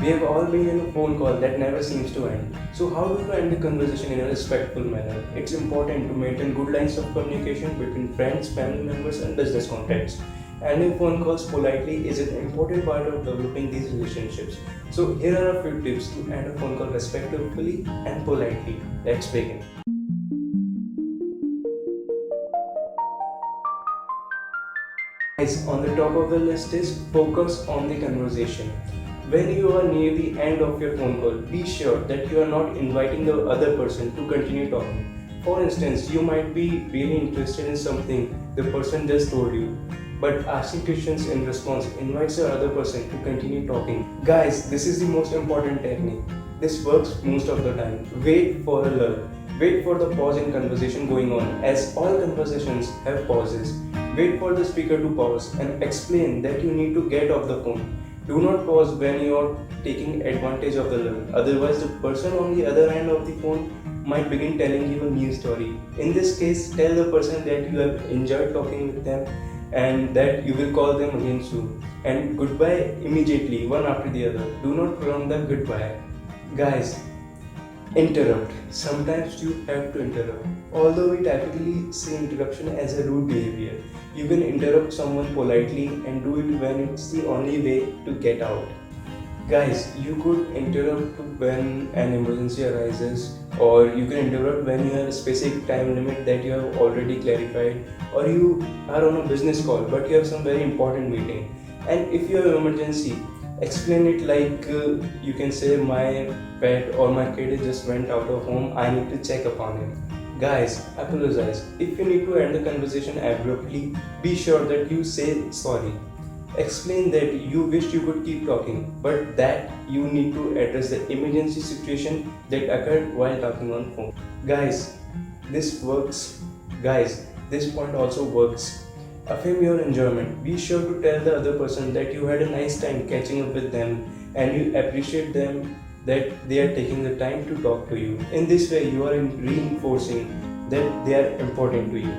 We have all been in a phone call that never seems to end. So how do you end the conversation in a respectful manner? It's important to maintain good lines of communication between friends, family members and business contacts. Ending phone calls politely is an important part of developing these relationships. So here are a few tips to end a phone call respectfully and politely. Let's begin. Guys, on the top of the list is focus on the conversation. When you are near the end of your phone call, be sure that you are not inviting the other person to continue talking. For instance, you might be really interested in something the person just told you, but asking questions in response invites the other person to continue talking. Guys, this is the most important technique. This works most of the time. Wait for a lull. Wait for the pause in conversation going on, as all conversations have pauses. Wait for the speaker to pause and explain that you need to get off the phone. Do not pause when you are taking advantage of the lull. Otherwise, the person on the other end of the phone might begin telling you a new story. In this case, tell the person that you have enjoyed talking with them and that you will call them again soon. And goodbye immediately, one after the other. Do not prolong the goodbye. Guys, interrupt. Sometimes you have to interrupt. Although we typically see interruption as a rude behavior, you can interrupt someone politely and do it when it's the only way to get out. Guys, you could interrupt when an emergency arises, or you can interrupt when you have a specific time limit that you have already clarified, or you are on a business call but you have some very important meeting. And if you have an emergency, explain it like you can say, my pet or my kid just went out of home, I need to check upon him. Guys, apologize. If you need to end the conversation abruptly, be sure that you say sorry. Explain that you wished you could keep talking, but that you need to address the emergency situation that occurred while talking on phone. Guys, this works. Guys, this point also works. Affirm your enjoyment. Be sure to tell the other person that you had a nice time catching up with them and you appreciate them, that they are taking the time to talk to you. In this way, you are reinforcing that they are important to you.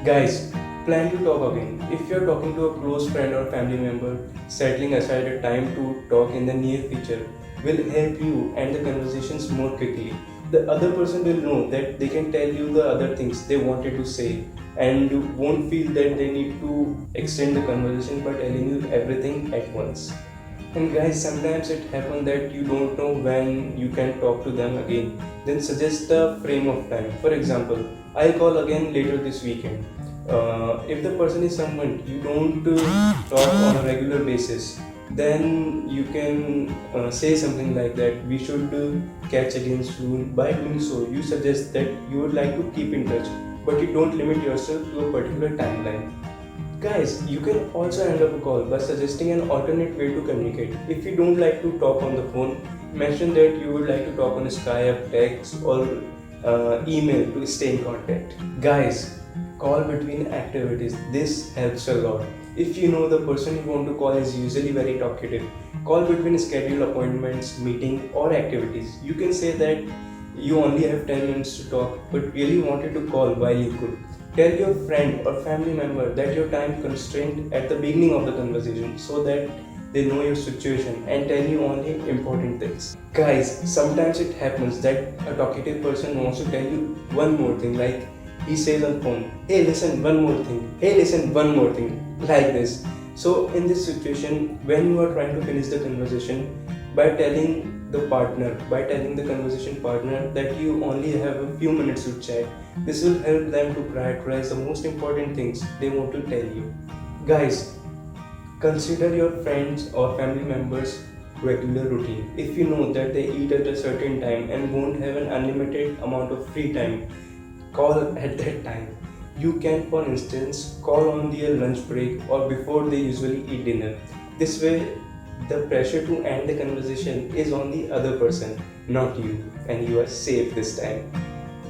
Guys, plan to talk again. If you are talking to a close friend or family member, settling aside a time to talk in the near future will help you end the conversations more quickly. The other person will know that they can tell you the other things they wanted to say and won't feel that they need to extend the conversation by telling you everything at once. And guys, sometimes it happens that you don't know when you can talk to them again. Then suggest a frame of time. For example, I'll call again later this weekend. If the person is someone you don't talk on a regular basis, then you can say something like that, we should catch again soon. By doing so, you suggest that you would like to keep in touch, but you don't limit yourself to a particular timeline. Guys, you can also end up a call by suggesting an alternate way to communicate. If you don't like to talk on the phone, mention that you would like to talk on Skype, text, or email to stay in contact. Guys, call between activities. This helps a lot. If you know the person you want to call is usually very talkative, call between scheduled appointments, meeting, or activities. You can say that you only have 10 minutes to talk but really wanted to call while you could. Tell your friend or family member that your time constrained at the beginning of the conversation so that they know your situation and tell you only important things. Guys, sometimes it happens that a talkative person wants to tell you one more thing, like he says on phone, hey listen one more thing, hey listen one more thing, like this. So in this situation, when you are trying to finish the conversation, by telling the conversation partner that you only have a few minutes to chat, this will help them to prioritize the most important things they want to tell you. Guys, consider your friends or family members regular routine. If you know that they eat at a certain time and won't have an unlimited amount of free time, call at that time. You can, for instance, call on their lunch break or before they usually eat dinner. This way, the pressure to end the conversation is on the other person, not you, and you are safe this time.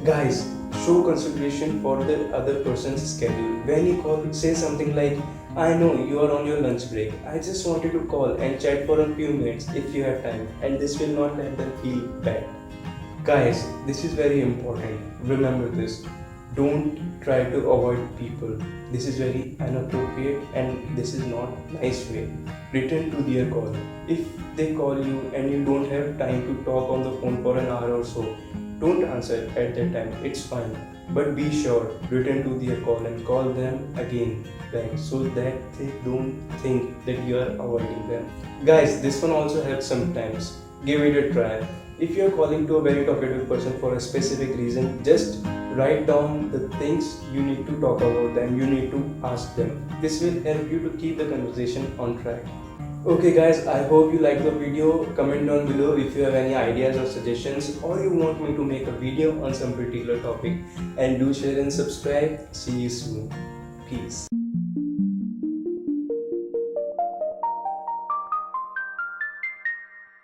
Guys, show consideration for the other person's schedule. When you call, say something like, I know you are on your lunch break. I just wanted to call and chat for a few minutes if you have time, and this will not let them feel bad. Guys, this is very important. Remember this. Don't try to avoid people. this is very inappropriate and this is not nice way. Return to their call. If they call you and you don't have time to talk on the phone for an hour or so, don't answer at that time, it's fine, but be sure return to their call and call them again back so that they don't think that you are avoiding them. Guys, this one also helps sometimes. Give it a try. If you are calling to a very talkative person for a specific reason, just write down the things you need to talk about them, you need to ask them. This will help you to keep the conversation on track. Okay guys, I hope you like the video. Comment down below if you have any ideas or suggestions, or you want me to make a video on some particular topic, and do share and subscribe. See you soon. Peace.